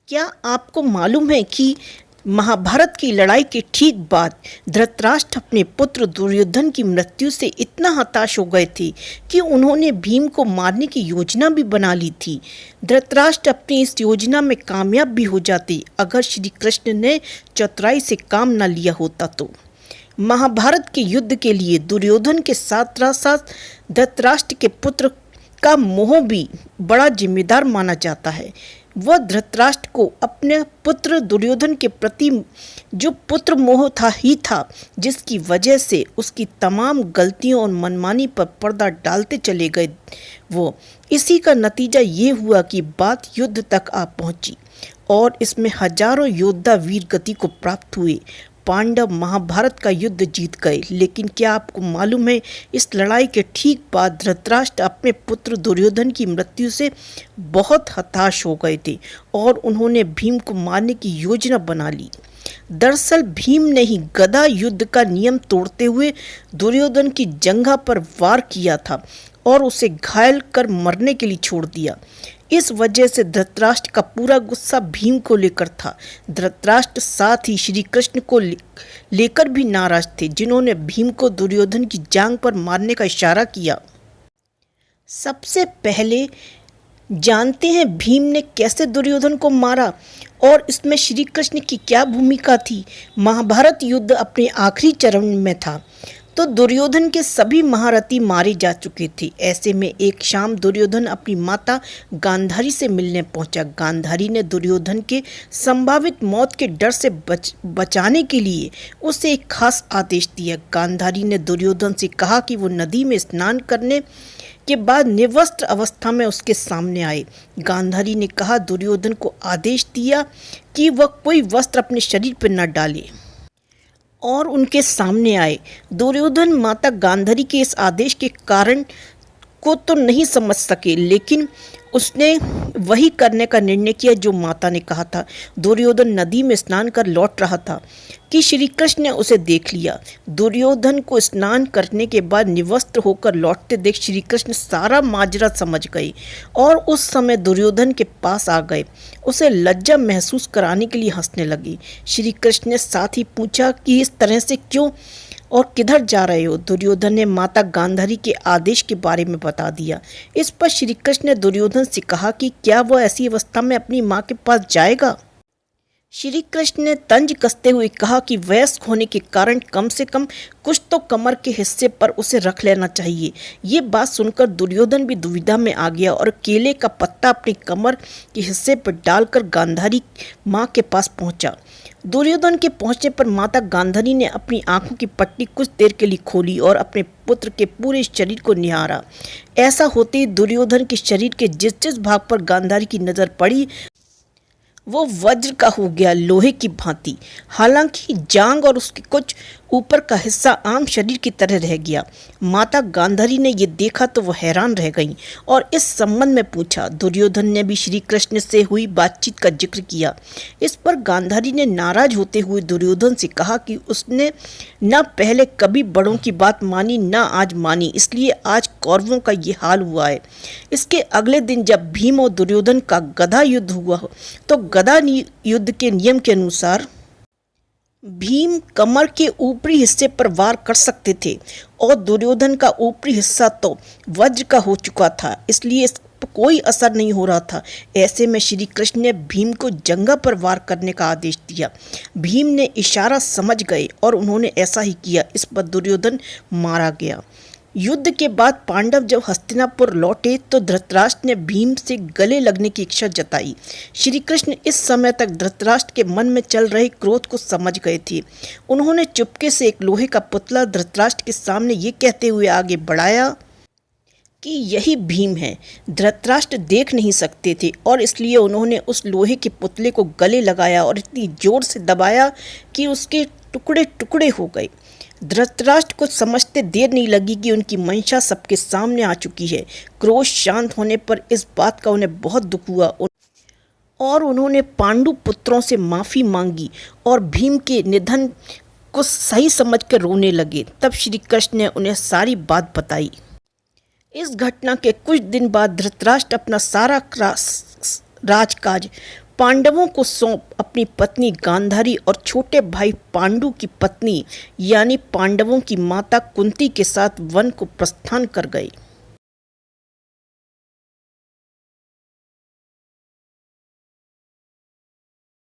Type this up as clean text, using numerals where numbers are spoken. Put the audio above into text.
क्या आपको मालूम है कि महाभारत की लड़ाई के ठीक बाद धृतराष्ट्र अपने पुत्र दुर्योधन की मृत्यु से इतना हताश हो गए थे कि उन्होंने भीम को मारने की योजना भी बना ली थी। धृतराष्ट्र अपनी इस योजना में कामयाब भी हो जाते अगर श्री कृष्ण ने चतुराई से काम न लिया होता तो। महाभारत के युद्ध के लिए दुर्योधन के साथ साथ धृतराष्ट्र के पुत्र का मोह भी बड़ा जिम्मेदार माना जाता है। वह धृतराष्ट्र को अपने पुत्र दुर्योधन के प्रति जो पुत्र मोह था जिसकी वजह से उसकी तमाम गलतियों और मनमानी पर पर्दा डालते चले गए। वो इसी का नतीजा ये हुआ कि बात युद्ध तक आ पहुंची और इसमें हजारों योद्धा वीर गति को प्राप्त हुए। पांडव महाभारत का युद्ध जीत गए, लेकिन क्या आपको मालूम है इस लड़ाई के ठीक बाद धृतराष्ट्र अपने पुत्र दुर्योधन की मृत्यु से बहुत हताश हो गए थे और उन्होंने भीम को मारने की योजना बना ली। दरअसल भीम ने ही गदा युद्ध का नियम तोड़ते हुए दुर्योधन की जंघा पर वार किया था और उसे घायल कर मरने के लिए छोड़ दिया। इस वजह से धृतराष्ट्र का पूरा गुस्सा भीम को लेकर था। धृतराष्ट्र साथ ही श्री कृष्ण को लेकर भी नाराज थे, जिन्होंने भीम को दुर्योधन की जांघ पर मारने का इशारा किया। सबसे पहले जानते हैं भीम ने कैसे दुर्योधन को मारा और इसमें श्री कृष्ण की क्या भूमिका थी। महाभारत युद्ध अपने आखिरी चरण में था तो दुर्योधन के सभी महारथी मारे जा चुके थे। ऐसे में एक शाम दुर्योधन अपनी माता गांधारी से मिलने पहुंचा। गांधारी ने दुर्योधन के संभावित मौत के डर से बचाने के लिए उसे एक खास आदेश दिया। गांधारी ने दुर्योधन से कहा कि वो नदी में स्नान करने के बाद निर्वस्त्र अवस्था में उसके सामने आए। गांधारी ने कहा दुर्योधन को आदेश दिया कि वह कोई वस्त्र अपने शरीर पर न डाले और उनके सामने आए। दुर्योधन माता गांधारी के इस आदेश के कारण को तो नहीं समझ सके, लेकिन उसने वही करने का निर्णय किया जो माता ने कहा था। दुर्योधन नदी में स्नान कर लौट रहा था कि श्री कृष्ण ने उसे देख लिया। दुर्योधन को स्नान करने के बाद निवस्त्र होकर लौटते देख श्री कृष्ण सारा माजरा समझ गए और उस समय दुर्योधन के पास आ गए। उसे लज्जा महसूस कराने के लिए हंसने लगे। श्री कृष्ण ने साथ ही पूछा कि इस तरह से क्यों और किधर जा रहे हो। दुर्योधन ने माता गांधारी के आदेश के बारे में बता दिया। इस पर श्री कृष्ण ने दुर्योधन से कहा कि क्या वह ऐसी अवस्था में अपनी माँ के पास जाएगा। श्री कृष्ण ने तंज कसते हुए कहा कि वयस्क होने के कारण कम से कम कुछ तो कमर के हिस्से पर उसे रख लेना चाहिए। ये बात सुनकर दुर्योधन भी दुविधा में आ गया और केले का पत्ता अपनी कमर के हिस्से पर डालकर गांधारी माँ के पास पहुंचा। दुर्योधन के पहुंचने पर माता गांधारी ने अपनी आंखों की पट्टी कुछ देर के लिए खोली और अपने पुत्र के पूरे शरीर को निहारा। ऐसा होते ही दुर्योधन के शरीर के जिस जिस भाग पर गांधारी की नज़र पड़ी वो वज्र का हो गया, लोहे की भांति। हालांकि जांग और उसके कुछ ऊपर का हिस्सा आम शरीर की तरह रह गया। माता गांधारी ने ये देखा तो वो हैरान रह गईं और इस संबंध में पूछा। दुर्योधन ने भी श्री कृष्ण से हुई बातचीत का जिक्र किया। इस पर गांधारी ने नाराज होते हुए दुर्योधन से कहा कि उसने न पहले कभी बड़ों की बात मानी न आज मानी, इसलिए आज कौरवों का ये हाल हुआ है। इसके अगले दिन जब भीम और दुर्योधन का गदा युद्ध हुआ तो गदा युद्ध के नियम के अनुसार भीम कमर के ऊपरी हिस्से पर वार कर सकते थे और दुर्योधन का ऊपरी हिस्सा तो वज्र का हो चुका था, इसलिए इस पर कोई असर नहीं हो रहा था। ऐसे में श्री कृष्ण ने भीम को जंघा पर वार करने का आदेश दिया। भीम ने इशारा समझ गए और उन्होंने ऐसा ही किया। इस पर दुर्योधन मारा गया। युद्ध के बाद पांडव जब हस्तिनापुर लौटे तो धृतराष्ट्र ने भीम से गले लगने की इच्छा जताई। श्री कृष्ण इस समय तक धृतराष्ट्र के मन में चल रहे क्रोध को समझ गए थे। उन्होंने चुपके से एक लोहे का पुतला धृतराष्ट्र के सामने ये कहते हुए आगे बढ़ाया कि यही भीम है। धृतराष्ट्र देख नहीं सकते थे और इसलिए उन्होंने उस लोहे के पुतले को गले लगाया और इतनी जोर से दबाया कि उसके टुकड़े टुकड़े हो गए। धृतराष्ट्र को समझते देर नहीं लगी कि उनकी मंशा सबके सामने आ चुकी है। क्रोध शांत होने पर इस बात का उन्हें बहुत दुख हुआ और उन्होंने पांडु पुत्रों से माफ़ी मांगी और भीम के निधन को सही समझकर रोने लगे। तब श्री कृष्ण ने उन्हें सारी बात बताई। इस घटना के कुछ दिन बाद धृतराष्ट्र अपना सारा राजकाज पांडवों को सौंप अपनी पत्नी गांधारी और छोटे भाई पांडु की पत्नी यानी पांडवों की माता कुंती के साथ वन को प्रस्थान कर गए।